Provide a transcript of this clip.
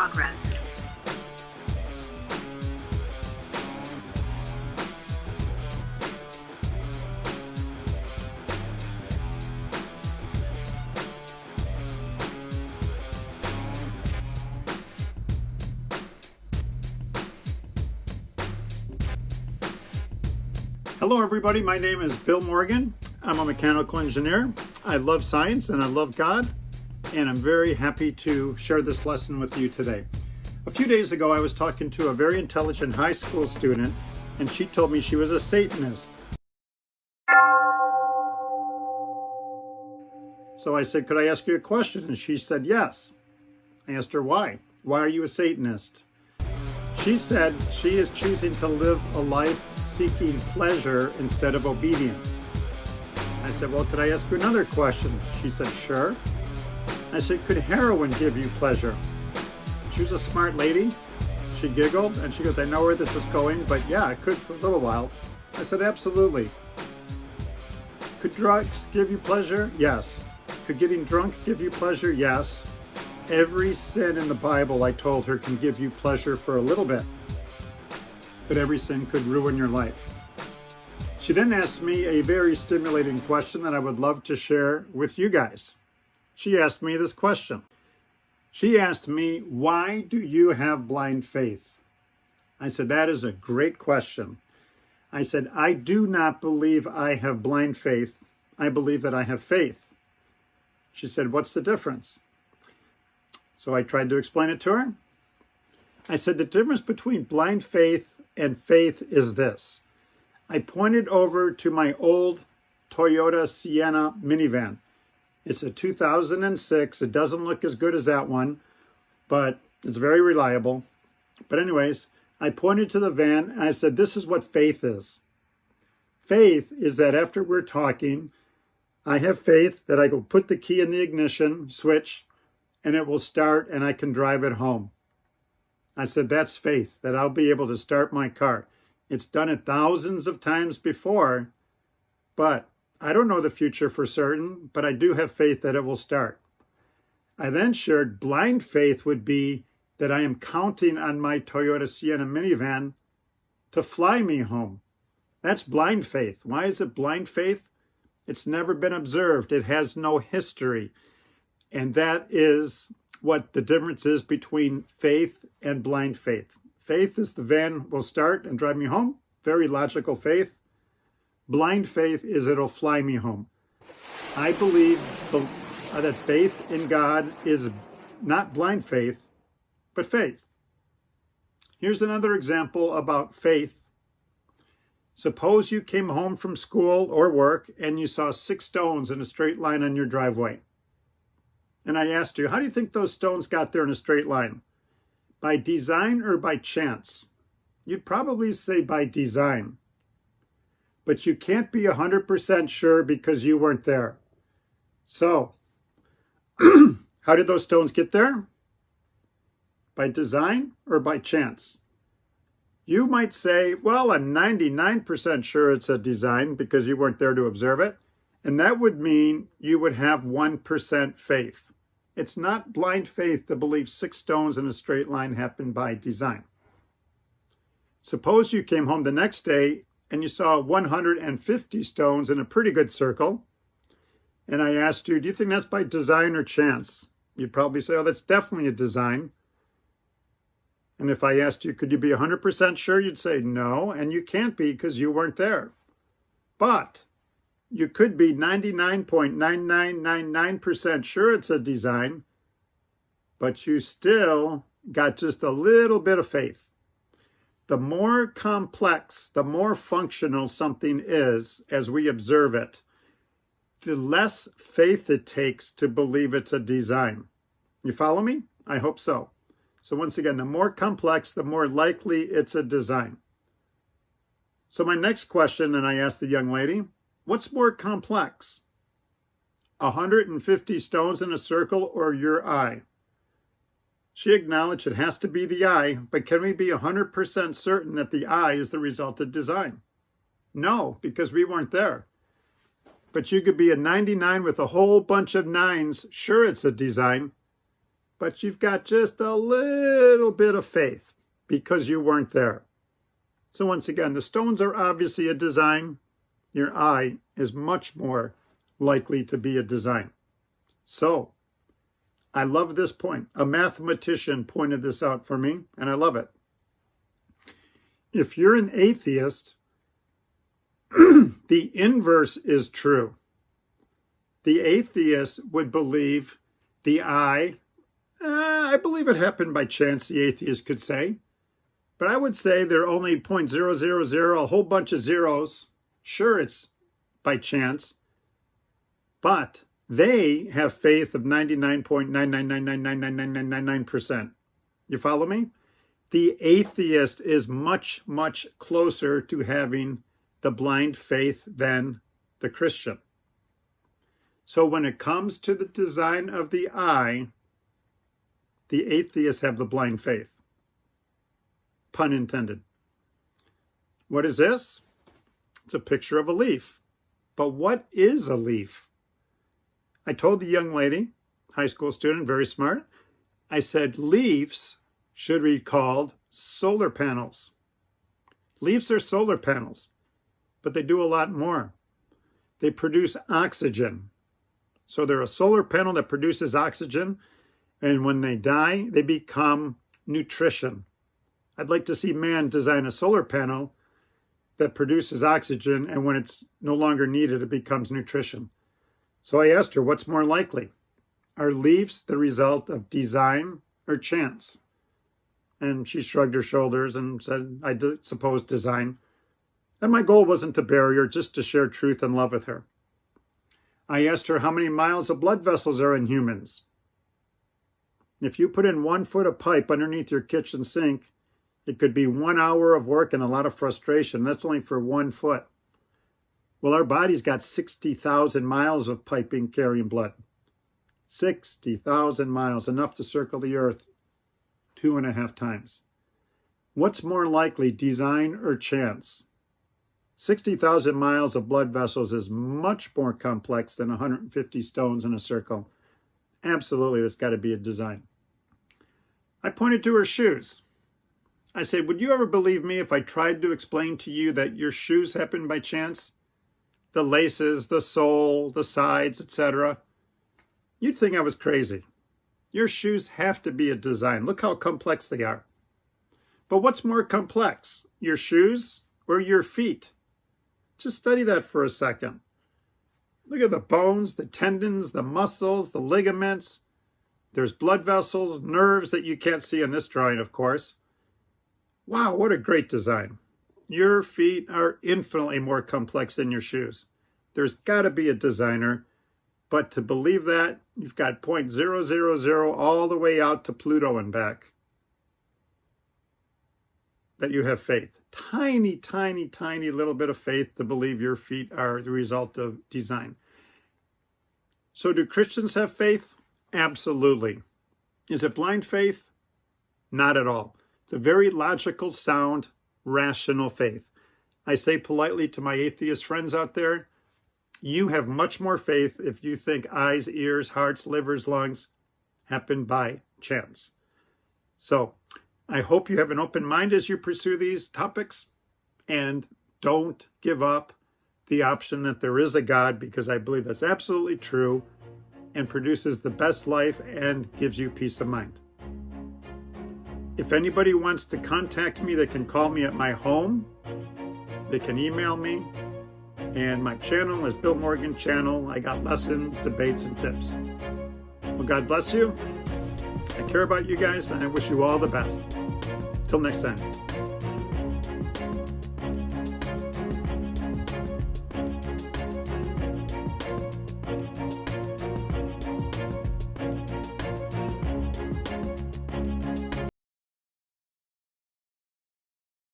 progress. Hello everybody, my name is Bill Morgan. I'm a mechanical engineer. I love science and I love God, and I'm very happy to share this lesson with you today. A few days ago I was talking to a very intelligent high school student, and she told me she was a Satanist. So I said, could I ask you a question? And she said yes. I asked her why. Why are you a Satanist? She said she is choosing to live a life seeking pleasure instead of obedience. I said, well, could I ask you another question? She said, sure. I said, could heroin give you pleasure? She was a smart lady. She giggled and she goes, I know where this is going, but yeah, it could for a little while. I said, absolutely. Could drugs give you pleasure? Yes. Could getting drunk give you pleasure? Yes. Every sin in the Bible, I told her, can give you pleasure for a little bit, but every sin could ruin your life. She then asked me a very stimulating question that I would love to share with you guys. She asked me this question. She asked me, why do you have blind faith? I said, that is a great question. I said, I do not believe I have blind faith. I believe that I have faith. She said, what's the difference? So I tried to explain it to her. I said, the difference between blind faith and faith is this. I pointed over to my old Toyota Sienna minivan. It's a 2006. It doesn't look as good as that one, but it's very reliable. But anyways, I pointed to the van and I said, this is what faith is. Faith is that after we're talking, I have faith that I can put the key in the ignition switch and it will start and I can drive it home. I said, that's faith, that I'll be able to start my car. It's done it thousands of times before, but I don't know the future for certain, but I do have faith that it will start. I then shared blind faith would be that I am counting on my Toyota Sienna minivan to fly me home. That's blind faith. Why is it blind faith? It's never been observed. It has no history. And that is what the difference is between faith and blind faith. Faith is the van will start and drive me home. Very logical faith. Blind faith is it'll fly me home. I believe that faith in God is not blind faith, but faith. Here's another example about faith. Suppose you came home from school or work and you saw 6 stones in a straight line on your driveway. And I asked you, how do you think those stones got there in a straight line? By design or by chance? You'd probably say by design. But you can't be 100% sure because you weren't there. So, how did those stones get there? By design or by chance? You might say, well, I'm 99% sure it's a design because you weren't there to observe it. And that would mean you would have 1% faith. It's not blind faith to believe 6 stones in a straight line happened by design. Suppose you came home the next day and you saw 150 stones in a pretty good circle. And I asked you, do you think that's by design or chance? You'd probably say, oh, that's definitely a design. And if I asked you, could you be 100% sure? You'd say no, and you can't be because you weren't there. But you could be 99.9999% sure it's a design, but you still got just a little bit of faith. The more complex, the more functional something is as we observe it, the less faith it takes to believe it's a design. You follow me? I hope so. So once again, the more complex, the more likely it's a design. So my next question, and I asked the young lady, what's more complex? 150 stones in a circle or your eye? She acknowledged it has to be the eye, but can we be 100% certain that the eye is the result of design? No, because we weren't there. But you could be a 99 with a whole bunch of 9s, sure it's a design, but you've got just a little bit of faith because you weren't there. So once again, the stones are obviously a design. Your eye is much more likely to be a design. So I love this point. A mathematician pointed this out for me, and I love it. If you're an atheist, the inverse is true. The atheist would believe the eye, I believe it happened by chance, the atheist could say. But I would say there are only 0.000, a whole bunch of zeros. Sure, it's by chance. But they have faith of 99.999999999%. You follow me? The atheist is much, much closer to having the blind faith than the Christian. So when it comes to the design of the eye, the atheists have the blind faith. Pun intended. What is this? It's a picture of a leaf. But what is a leaf? I told the young lady, high school student, very smart, I said leaves should be called solar panels. Leaves are solar panels, but they do a lot more. They produce oxygen. So they're a solar panel that produces oxygen, and when they die, they become nutrition. I'd like to see man design a solar panel that produces oxygen, and when it's no longer needed, it becomes nutrition. So I asked her, what's more likely? Are leaves the result of design or chance? And she shrugged her shoulders and said, I suppose design. And my goal wasn't to bury her, just to share truth and love with her. I asked her how many miles of blood vessels are in humans. If you put in 1 foot of pipe underneath your kitchen sink, it could be 1 hour of work and a lot of frustration. That's only for 1 foot. Well, our body's got 60,000 miles of piping carrying blood. 60,000 miles, enough to circle the earth 2.5 times. What's more likely, design or chance? 60,000 miles of blood vessels is much more complex than 150 stones in a circle. Absolutely, there's got to be a design. I pointed to her shoes. I said, would you ever believe me if I tried to explain to you that your shoes happen by chance? The laces, the sole, the sides, etc. You'd think I was crazy. Your shoes have to be a design. Look how complex they are. But what's more complex, your shoes or your feet? Just study that for a second. Look at the bones, the tendons, the muscles, the ligaments. There's blood vessels, nerves that you can't see in this drawing, of course. Wow, what a great design. Your feet are infinitely more complex than your shoes. There's got to be a designer. But to believe that, you've got 0.000 all the way out to Pluto and back. That you have faith. Tiny, tiny, tiny little bit of faith to believe your feet are the result of design. So do Christians have faith? Absolutely. Is it blind faith? Not at all. It's a very logical, sound, rational faith. I say politely to my atheist friends out there, you have much more faith if you think eyes, ears, hearts, livers, lungs happen by chance. So I hope you have an open mind as you pursue these topics, and don't give up the option that there is a God, because I believe that's absolutely true and produces the best life and gives you peace of mind. If anybody wants to contact me, they can call me at my home. They can email me. And my channel is Bill Morgan Channel. I got lessons, debates, and tips. Well, God bless you. I care about you guys, and I wish you all the best. Till next time.